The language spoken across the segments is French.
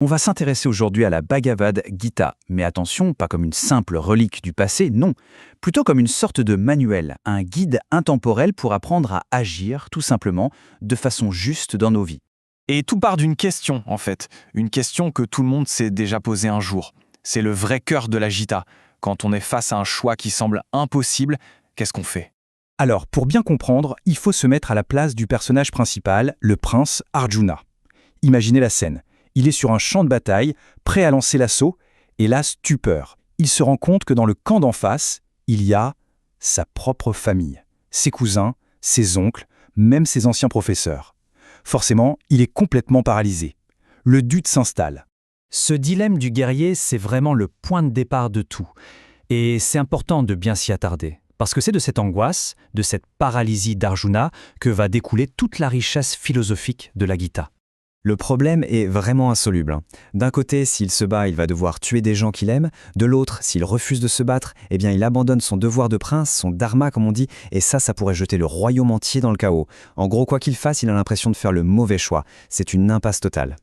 On va s'intéresser aujourd'hui à la Bhagavad Gita, mais attention, pas comme une simple relique du passé, non, plutôt comme une sorte de manuel, un guide intemporel pour apprendre à agir, tout simplement, de façon juste dans nos vies. Et tout part d'une question, en fait. Une question que tout le monde s'est déjà posée un jour. C'est le vrai cœur de la Gita. Quand on est face à un choix qui semble impossible, qu'est-ce qu'on fait? Alors, pour bien comprendre, il faut se mettre à la place du personnage principal, le prince Arjuna. Imaginez la scène. Il est sur un champ de bataille, prêt à lancer l'assaut, et là, stupeur. Il se rend compte que dans le camp d'en face, il y a sa propre famille, ses cousins, ses oncles, même ses anciens professeurs. Forcément, il est complètement paralysé. Le doute s'installe. Ce dilemme du guerrier, c'est vraiment le point de départ de tout. Et c'est important de bien s'y attarder. Parce que c'est de cette angoisse, de cette paralysie d'Arjuna, que va découler toute la richesse philosophique de la Gita. Le problème est vraiment insoluble. D'un côté, s'il se bat, il va devoir tuer des gens qu'il aime. De l'autre, s'il refuse de se battre, eh bien il abandonne son devoir de prince, son dharma comme on dit, et ça pourrait jeter le royaume entier dans le chaos. En gros, quoi qu'il fasse, il a l'impression de faire le mauvais choix. C'est une impasse totale.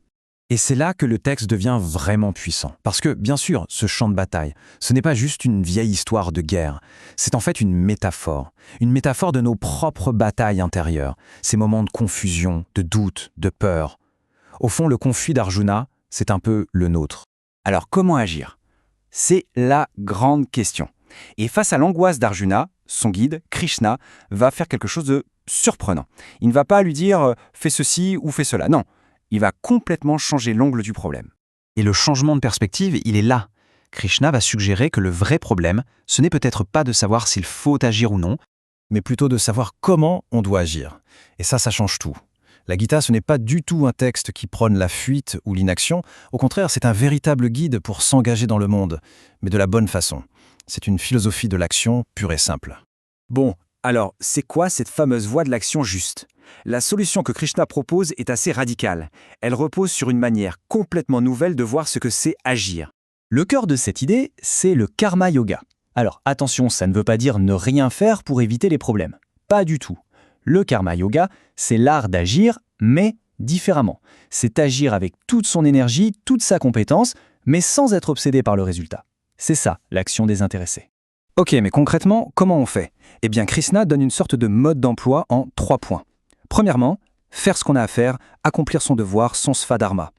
Et c'est là que le texte devient vraiment puissant. Parce que, bien sûr, ce champ de bataille, ce n'est pas juste une vieille histoire de guerre. C'est en fait une métaphore. Une métaphore de nos propres batailles intérieures. Ces moments de confusion, de doute, de peur. Au fond, le conflit d'Arjuna, c'est un peu le nôtre. Alors comment agir? C'est la grande question. Et face à l'angoisse d'Arjuna, son guide, Krishna, va faire quelque chose de surprenant. Il ne va pas lui dire « fais ceci ou fais cela ». Non, il va complètement changer l'angle du problème. Et le changement de perspective, il est là. Krishna va suggérer que le vrai problème, ce n'est peut-être pas de savoir s'il faut agir ou non, mais plutôt de savoir comment on doit agir. Et ça change tout. La Gita, ce n'est pas du tout un texte qui prône la fuite ou l'inaction. Au contraire, c'est un véritable guide pour s'engager dans le monde, mais de la bonne façon. C'est une philosophie de l'action pure et simple. Bon, alors, c'est quoi cette fameuse voie de l'action juste? La solution que Krishna propose est assez radicale. Elle repose sur une manière complètement nouvelle de voir ce que c'est agir. Le cœur de cette idée, c'est le karma yoga. Alors, attention, ça ne veut pas dire ne rien faire pour éviter les problèmes. Pas du tout. Le karma yoga, c'est l'art d'agir, mais différemment. C'est agir avec toute son énergie, toute sa compétence, mais sans être obsédé par le résultat. C'est ça, l'action désintéressée. Ok, mais concrètement, comment on fait? Eh bien, Krishna donne une sorte de mode d'emploi en 3 points. Premièrement, faire ce qu'on a à faire, accomplir son devoir, son svadharma.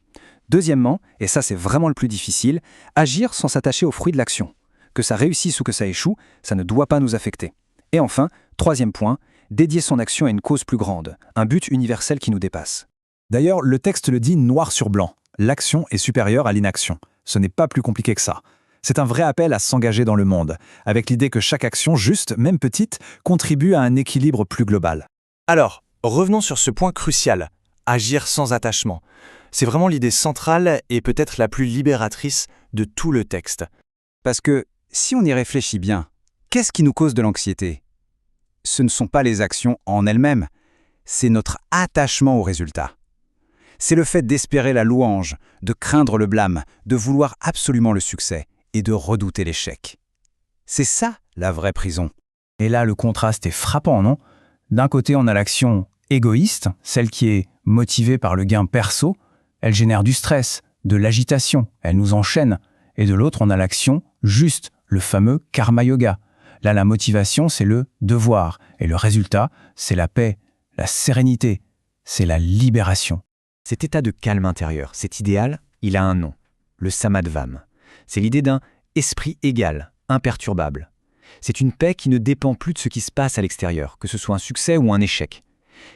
Deuxièmement, et ça c'est vraiment le plus difficile, agir sans s'attacher aux fruits de l'action. Que ça réussisse ou que ça échoue, ça ne doit pas nous affecter. Et enfin, troisième point, dédier son action à une cause plus grande, un but universel qui nous dépasse. D'ailleurs, le texte le dit noir sur blanc. L'action est supérieure à l'inaction. Ce n'est pas plus compliqué que ça. C'est un vrai appel à s'engager dans le monde, avec l'idée que chaque action, juste, même petite, contribue à un équilibre plus global. Alors, revenons sur ce point crucial, agir sans attachement. C'est vraiment l'idée centrale et peut-être la plus libératrice de tout le texte. Parce que, si on y réfléchit bien, qu'est-ce qui nous cause de l'anxiété? Ce ne sont pas les actions en elles-mêmes, c'est notre attachement au résultat. C'est le fait d'espérer la louange, de craindre le blâme, de vouloir absolument le succès et de redouter l'échec. C'est ça la vraie prison. Et là, le contraste est frappant, non? D'un côté, on a l'action égoïste, celle qui est motivée par le gain perso. Elle génère du stress, de l'agitation, elle nous enchaîne. Et de l'autre, on a l'action juste, le fameux karma yoga. Là, la motivation, c'est le devoir. Et le résultat, c'est la paix, la sérénité, c'est la libération. Cet état de calme intérieur, cet idéal, il a un nom, le samadvam. C'est l'idée d'un esprit égal, imperturbable. C'est une paix qui ne dépend plus de ce qui se passe à l'extérieur, que ce soit un succès ou un échec.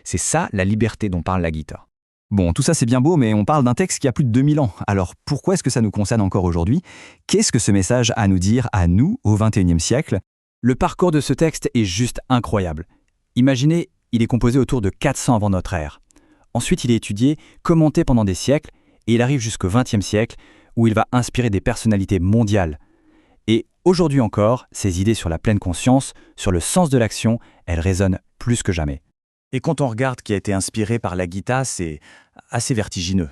C'est ça la liberté dont parle la Gita. Bon, tout ça c'est bien beau, mais on parle d'un texte qui a plus de 2000 ans. Alors pourquoi est-ce que ça nous concerne encore aujourd'hui? Qu'est-ce que ce message a à nous dire, à nous, au XXIe siècle? Le parcours de ce texte est juste incroyable. Imaginez, il est composé autour de 400 avant notre ère. Ensuite, il est étudié, commenté pendant des siècles, et il arrive jusqu'au XXe siècle, où il va inspirer des personnalités mondiales. Et aujourd'hui encore, ces idées sur la pleine conscience, sur le sens de l'action, elles résonnent plus que jamais. Et quand on regarde qui a été inspiré par la Gita, c'est assez vertigineux.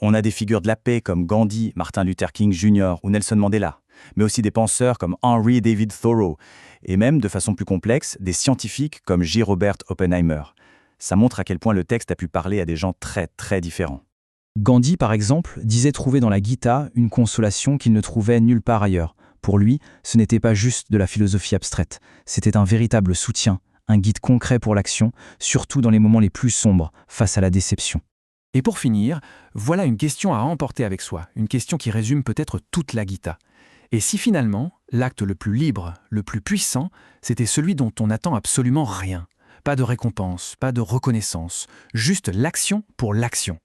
On a des figures de la paix comme Gandhi, Martin Luther King Jr. ou Nelson Mandela, mais aussi des penseurs comme Henry David Thoreau, et même, de façon plus complexe, des scientifiques comme J. Robert Oppenheimer. Ça montre à quel point le texte a pu parler à des gens très très différents. Gandhi, par exemple, disait trouver dans la Gita une consolation qu'il ne trouvait nulle part ailleurs. Pour lui, ce n'était pas juste de la philosophie abstraite, c'était un véritable soutien, un guide concret pour l'action, surtout dans les moments les plus sombres, face à la déception. Et pour finir, voilà une question à emporter avec soi, une question qui résume peut-être toute la Gita. Et si finalement, l'acte le plus libre, le plus puissant, c'était celui dont on n'attend absolument rien, pas de récompense, pas de reconnaissance, juste l'action pour l'action.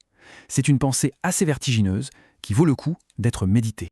C'est une pensée assez vertigineuse qui vaut le coup d'être méditée.